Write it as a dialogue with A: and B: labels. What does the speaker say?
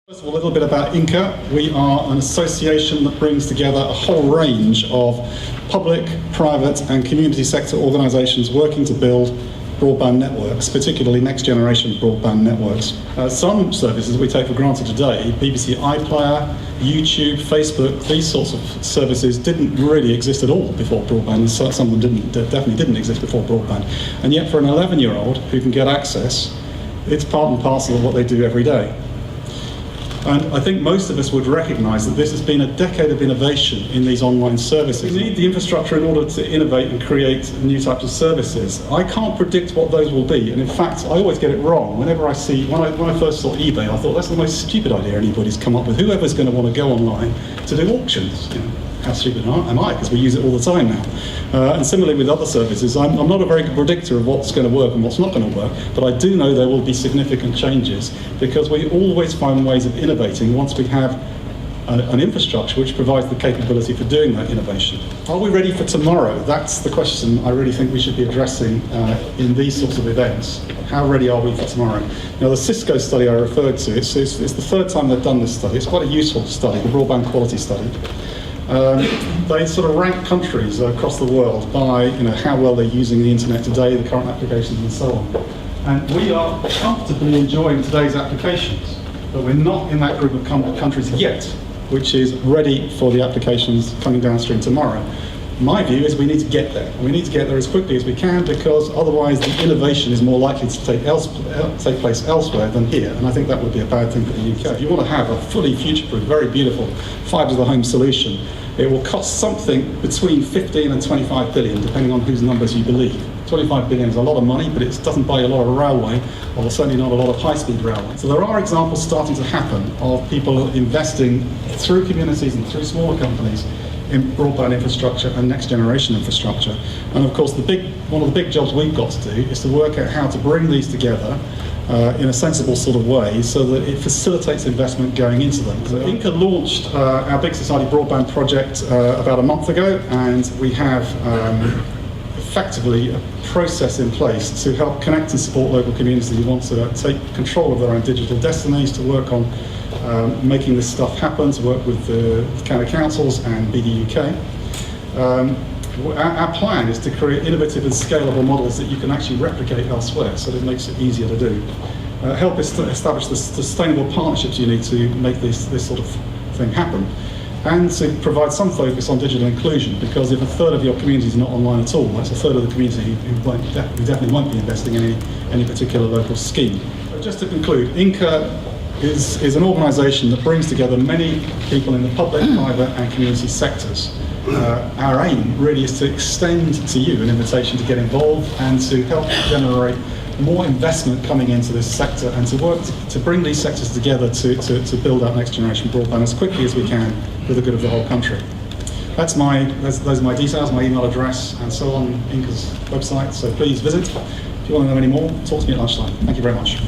A: First of all, a little bit about INCA. We are an association that brings together a whole range of public, private and community sector organisations working to build broadband networks, particularly next generation broadband networks. Some services we take for granted today, BBC iPlayer, YouTube, Facebook, these sorts of services didn't really exist at all before broadband, and some of them definitely didn't exist before broadband. And yet for an 11-year-old who can get access, it's part and parcel of what they do every day. And I think most of us would recognise that this has been a decade of innovation in these online services. We need the infrastructure in order to innovate and create new types of services. I can't predict what those will be, and in fact I always get it wrong. Whenever I see, when I first saw eBay, I thought that's the most stupid idea anybody's come up with. Whoever's going to want to go online to do auctions? You know, how stupid am I? Because we use it all the time now. And similarly with other services, I'm not a very good predictor of what's going to work and what's not going to work, but I do know there will be significant changes because we always find ways of innovating once we have an infrastructure which provides the capability for doing that innovation. Are we ready for tomorrow? That's the question I really think we should be addressing in these sorts of events. How ready are we for tomorrow? Now, the Cisco study I referred to, it's the third time they've done this study. It's quite a useful study, the broadband quality study. They sort of rank countries across the world by how well they're using the internet today, the current applications and so on. And we are comfortably enjoying today's applications, but we're not in that group of countries yet, which is ready for the applications coming downstream tomorrow. My view is we need to get there. We need to get there as quickly as we can because otherwise the innovation is more likely to take place elsewhere than here, and I think that would be a bad thing for the UK. If you want to have a fully future-proof, very beautiful fibre-to-the-home solution, it will cost something between 15 and 25 billion, depending on whose numbers you believe. 25 billion is a lot of money, but it doesn't buy you a lot of railway, or certainly not a lot of high-speed railway. So there are examples starting to happen of people investing through communities and through smaller companies in broadband infrastructure and next generation infrastructure. And of course, one of the big jobs we've got to do is to work out how to bring these together in a sensible sort of way so that it facilitates investment going into them. So INCA launched our big Society Broadband project about a month ago, and we have effectively a process in place to help connect and support local communities who want to take control of their own digital destinies, to work on making this stuff happen, to work with the county councils and BDUK. Our plan is to create innovative and scalable models that you can actually replicate elsewhere, so that it makes it easier to do. Help us to establish the sustainable partnerships you need to make this sort of thing happen, and to provide some focus on digital inclusion, because if a third of your community is not online at all, that's a third of the community who definitely won't be investing in any particular local scheme. But just to conclude, INCA is an organisation that brings together many people in the public, private and community sectors. Our aim really is to extend to you an invitation to get involved and to help generate more investment coming into this sector, and to work to bring these sectors together to build out next generation broadband as quickly as we can for the good of the whole country. Those are my details, my email address and so on, INCA's website, so please visit. If you want to know any more, talk to me at lunchtime. Thank you very much.